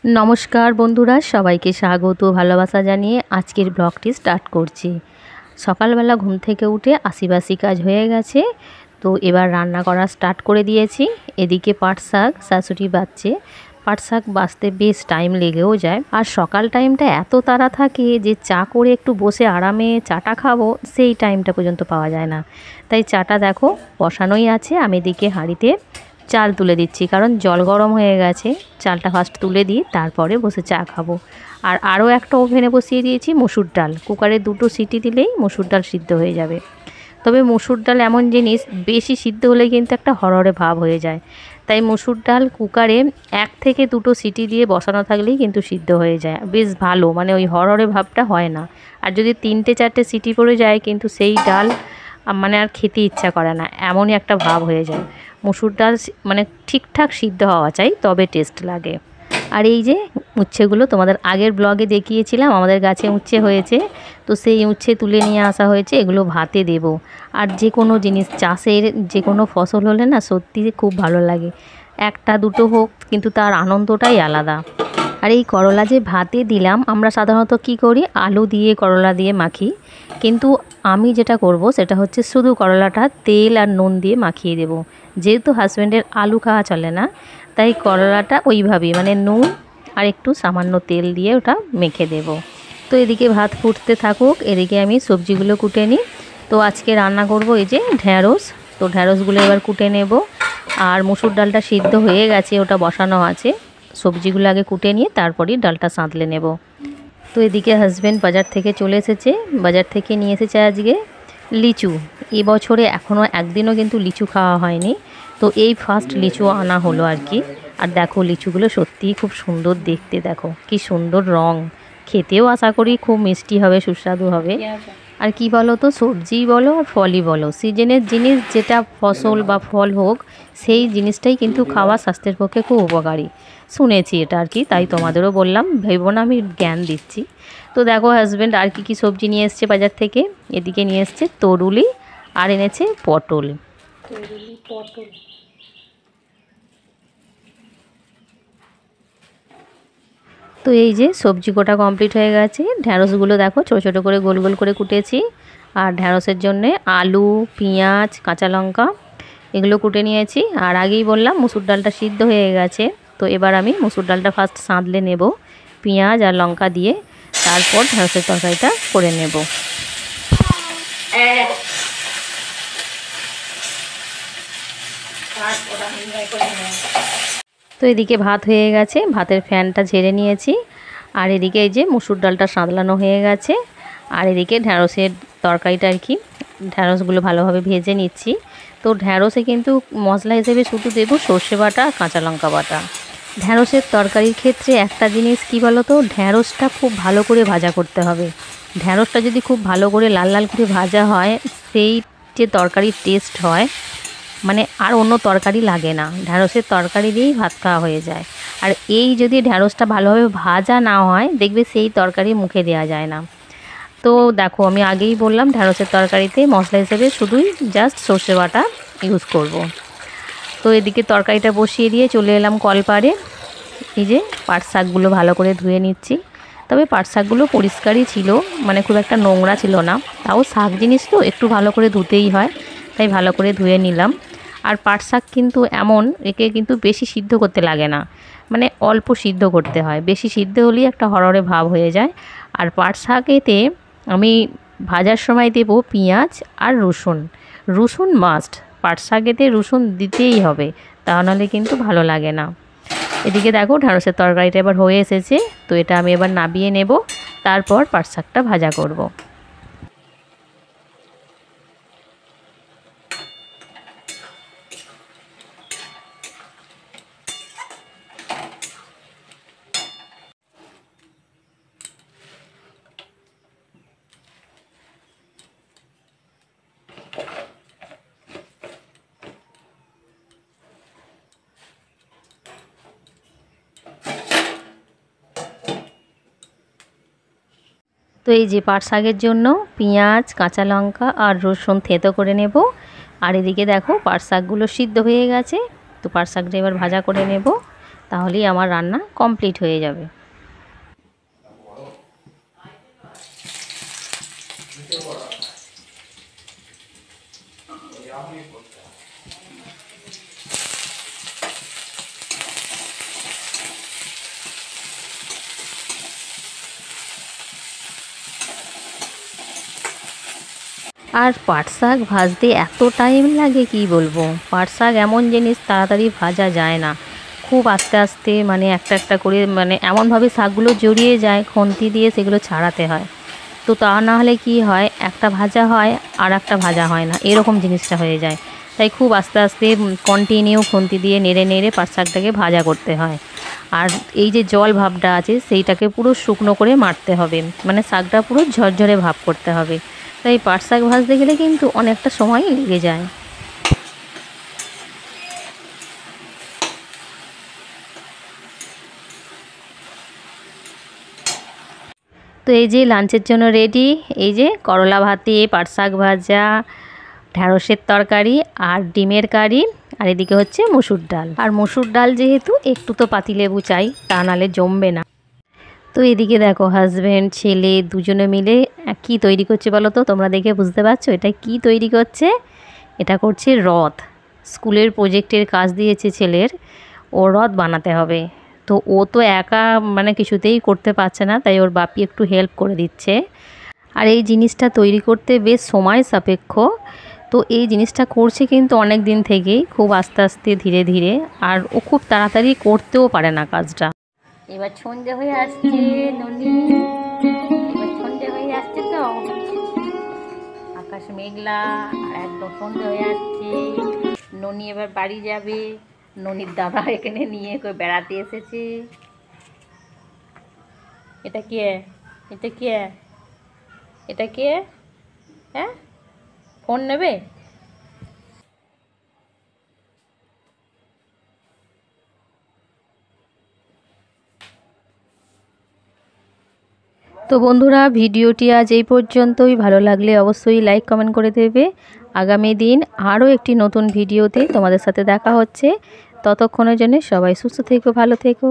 নমস্কার বন্ধুরা, সবাইকে স্বাগত ভালোবাসা জানিয়ে আজকের ব্লগটি স্টার্ট করছি। সকালবেলা ঘুম থেকে উঠে আশিবাসি কাজ হয়ে গেছে, তো এবার রান্না করা স্টার্ট করে দিয়েছি। এদিকে পাট শাক শাশুড়ি বাচ্ছে। পাট শাক বাছতে বেশ টাইম লেগেও যায়, আর সকাল টাইমটা এত তাড়া থাকে যে চা করে একটু বসে আরামে চাটা খাবো সেই টাইমটা পর্যন্ত পাওয়া যায় না। তাই চাটা দেখো বসানোই আছে, আমি এদিকে হাঁড়িতে চাল তুলে দিচ্ছি, কারণ জল গরম হয়ে গেছে। চালটা ফার্স্ট তুলে দিই, তারপরে বসে চা খাবো। আর আরও একটা ওভেনে বসিয়ে দিয়েছি মসুর ডাল। কুকারে 2টো সিটি দিলেই মসুর ডাল সিদ্ধ হয়ে যাবে। তবে মসুর ডাল এমন জিনিস, বেশি সিদ্ধ হলে কিন্তু একটা হরহরে ভাব হয়ে যায়। তাই মসুর ডাল কুকারে 1 থেকে 2টো সিটি দিয়ে বসানো থাকলেই কিন্তু সিদ্ধ হয়ে যায়, বেশ ভালো, মানে ওই হরহরে ভাবটা হয় না। আর যদি 3টে-4টে সিটি পড়ে যায় কিন্তু সেই ডাল মানে আর খেতে ইচ্ছা করে না, এমনই একটা ভাব হয়ে যায়। মসুর ডাল মানে ঠিকঠাক সিদ্ধ হওয়া চাই, তবে টেস্ট লাগে। আর এই যে উচ্ছেগুলো তোমাদের আগের ব্লগে দেখিয়েছিলাম, আমাদের গাছে উচ্ছে হয়েছে, তো সেই উচ্ছে তুলে নিয়ে আসা হয়েছে, এগুলো ভাতে দেব। আর যে কোনো জিনিস চাষের যে কোনো ফসল হলে না সত্যি খুব ভালো লাগে, 1টা-2টো হোক, কিন্তু তার আনন্দটাই আলাদা। আর এই করলা যে ভাতে দিলাম, আমরা সাধারণত কি করি, আলু দিয়ে করলা দিয়ে মাখি, কিন্তু আমি যেটা করব সেটা হচ্ছে শুধু করলাটা তেল আর নুন দিয়ে মাখিয়ে দেব। যেহেতু হাজব্যান্ডের আলু খাওয়া চলে না, তাই করলাটা ওইভাবেই, মানে নুন আর একটু সামান্য তেল দিয়ে ওটা মেখে দেব। তো এদিকে ভাত ফুটতে থাকুক, এদিকে আমি সবজিগুলো কুটে নিই। তো আজকে রান্না করব এই যে ঢ্যাঁড়স, তো ঢ্যাঁড়সগুলো এবার কুটে নেব। আর মসুর ডালটা সিদ্ধ হয়ে গেছে, ওটা বসানো আছে। সবজিগুলো আগে কুটে নিয়ে তারপরই ডালটা সাঁতলে নেব। তো এদিকে হাজব্যান্ড বাজার থেকে চলে এসেছে, বাজার থেকে নিয়ে এসেছে আজকে লিচু। এবছরে এখনও একদিনও কিন্তু লিচু খাওয়া হয়নি, তো এই ফার্স্ট লিচু আনা হলো আর কি। আর দেখো লিচুগুলো সত্যিই খুব সুন্দর দেখতে, দেখো কি সুন্দর রং, খেতেও আশা করি খুব মিষ্টি হবে, সুস্বাদু হবে। আর কি বলো তো, সবজি বলো আর ফলই বলো, সিজনের জিনিস যেটা ফসল বা ফল হোক, সেই জিনিসটাই কিন্তু খাওয়া স্বাস্থ্যের পক্ষে খুব উপকারী। শুনেছি এটা আর কি, তাই তোমাদেরও বললাম, ভেবো না আমি জ্ঞান দিচ্ছি। তো দেখো হাজব্যান্ড আর কি সবজি নিয়ে এসছে বাজার থেকে। এদিকে নিয়ে এসছে তরুলি, আর এনেছে পটল। তো এই যে সবজি কোটা কমপ্লিট হয়ে গেছে। ঢ্যাঁড়সগুলো দেখো ছোটো ছোটো করে গোল গোল করে কুটেছি। আর ঢ্যাঁড়সের জন্যে আলু, পেঁয়াজ, কাঁচা লঙ্কা এগুলো কুটে নিয়েছি। আর আগেই বললাম মুসুর ডালটা সিদ্ধ হয়ে গেছে, তো এবার আমি মুসুর ডালটা ফার্স্ট সাঁতলে নেব পেঁয়াজ আর লঙ্কা দিয়ে, তারপর ঢ্যাঁড়সের তরকারিটা করে নেব। তো এদিকে ভাত হয়ে গেছে, ভাতের ফ্যানটা ঝেড়ে নিয়েছি। আর এদিকে এই যে মুসুর ডালটা সাঁতলানো হয়ে গেছে। আর এদিকে ঢ্যাঁড়সের তরকারিটা আর কি, ঢ্যাঁড়সগুলো ভালোভাবে ভেজে নিচ্ছি। তো ঢ্যাঁড়সে কিন্তু মশলা হিসেবে শুধু দেবো সর্ষে বাটা, কাঁচা লঙ্কা বাটা। ঢ্যাঁড়সের তরকারির ক্ষেত্রে একটা জিনিস কি বলো তো, ঢ্যাঁড়সটা খুব ভালো করে ভাজা করতে হবে। ঢ্যাঁড়সটা যদি খুব ভালো করে লাল লাল করে ভাজা হয়, সেই যে তরকারির টেস্ট হয়, মানে আর অন্য তরকারি লাগে না, ঢ্যাঁড়সের তরকারি দিয়েই ভাত খাওয়া হয়ে যায়। আর এই যদি ঢ্যাঁড়সটা ভালোভাবে ভাজা না হয়, দেখবে সেই তরকারি মুখে দেওয়া যায় না। তো দেখো আমি আগেই বললাম ঢ্যাঁড়সের তরকারিতে মশলা হিসেবে শুধুই জাস্ট সর্ষে বাটা ইউজ করব। তো এদিকে তরকারিটা বসিয়ে দিয়ে চলে এলাম কলপাড়ে। এই যে পাট শাকগুলো ভালো করে ধুয়ে নিচ্ছি। তবে পাট শাকগুলো পরিষ্কারই ছিল, মানে খুব একটা নোংরা ছিল না। তাও শাক জিনিস তো একটু ভালো করে ধুতেই হয়, তাই ভালো করে ধুয়ে নিলাম। আর পাট শাক কিন্তু এমন, একে কিন্তু বেশি সিদ্ধ করতে লাগে না, মানে অল্প সিদ্ধ করতে হয়, বেশি সিদ্ধ হলেই একটা হরহরে ভাব হয়ে যায়। আর পাট শাকেতে আমি ভাজার সময় দেব পেঁয়াজ আর রসুন, রসুন মাস্ট, পাট শাকেতে রসুন দিতেই হবে, তা নাহলে কিন্তু ভালো লাগে না। এদিকে দেখো ঢ্যাঁড়সের তরকারিটা এবার হয়ে এসেছে, তো এটা আমি এবার নাবিয়ে নেব, তারপর পাট শাকটা ভাজা করব। তো এই যে পাট শাকের জন্য পেঁয়াজ, কাঁচা লঙ্কা আর রসুন থেঁতো করে নেব। আর এদিকে দেখো পাট শাকগুলো সিদ্ধ হয়ে গেছে, তো পাট শাকটা এবার ভাজা করে নেব। তাহলেই আমার রান্না কমপ্লিট হয়ে যাবে। আর পাট শাক ভাজতে এত টাইম লাগে কি বলবো। পাট শাক এমন জিনিস তাড়াতাড়ি ভাজা যায় না, খুব আস্তে আস্তে মানে একটা একটা করে মানে এমনভাবে শাকগুলো জড়িয়ে যায়, খুন্তি দিয়ে সেগুলো ছাড়াতে হয়। তো তা না হলে কি হয়, একটা ভাজা হয় আর একটা ভাজা হয় না, এরকম জিনিসটা হয়ে যায়। তাই খুব আস্তে আস্তে কন্টিনিউ খুন্তি দিয়ে নেড়ে নেড়ে পাট শাকটাকে ভাজা করতে হয়। আর এই যে জল ভাবটা আছে সেইটাকে পুরো শুকনো করে মারতে হবে, মানে শাকটা পুরো ঝরঝরে ভাব করতে হবে। তাই পাট শাক ভাজতে গেলে কিন্তু অনেকটা সময় লেগে যায়। তো এই যে লাঞ্চের জন্য রেডি, এই যে করলা ভাতে, পাট শাক ভাজা, ঢ্যাঁড়সের তরকারি আর ডিমের কারি, আর এদিকে হচ্ছে মসুর ডাল। আর মসুর ডাল যেহেতু একটু তো পাতিলেবু চাই, তা নাহলে জমবে না। তো এদিকে দেখো হাজব্যান্ড ছেলে দুজনে মিলে কি তৈরি করছে বলো তো, তোমরা দেখে বুঝতে পারছো এটা কি তৈরি করছে? এটা করছে রথ। স্কুলের প্রজেক্টের কাজ দিয়েছে ছেলের, ও রথ বানাতে হবে। তো ও তো একা মানে কিছুতেই করতে পারছে না, তাই ওর বাপি একটু হেল্প করে দিচ্ছে। আর এই জিনিসটা তৈরি করতে বেশ সময় সাপেক্ষ। তো এই জিনিসটা করছে কিন্তু অনেক দিন থেকেই, খুব আস্তে আস্তে ধীরে ধীরে, আর ও খুব তাড়াতাড়ি করতেও পারে না কাজটা। এবার সন্ধে হয়ে আসছে ননি, এবার সন্ধে হয়ে আসছে তো, আকাশ মেঘলা আর একদম সন্ধে হয়ে আসছে। ননি এবার বাড়ি যাবে, ননির দাদা এখানে নিয়ে বেড়াতে এসেছে। এটা কে? এটা কে? এটা কে? হ্যাঁ, ফোন নেবে? তো বন্ধুরা, ভিডিওটি আজ এই পর্যন্তই। ভালো লাগলে অবশ্যই লাইক কমেন্ট করে দেবে। আগামী দিন আরও একটি নতুন ভিডিওতে তোমাদের সাথে দেখা হচ্ছে। ততক্ষণের জন্য সবাই সুস্থ থেকো, ভালো থেকো।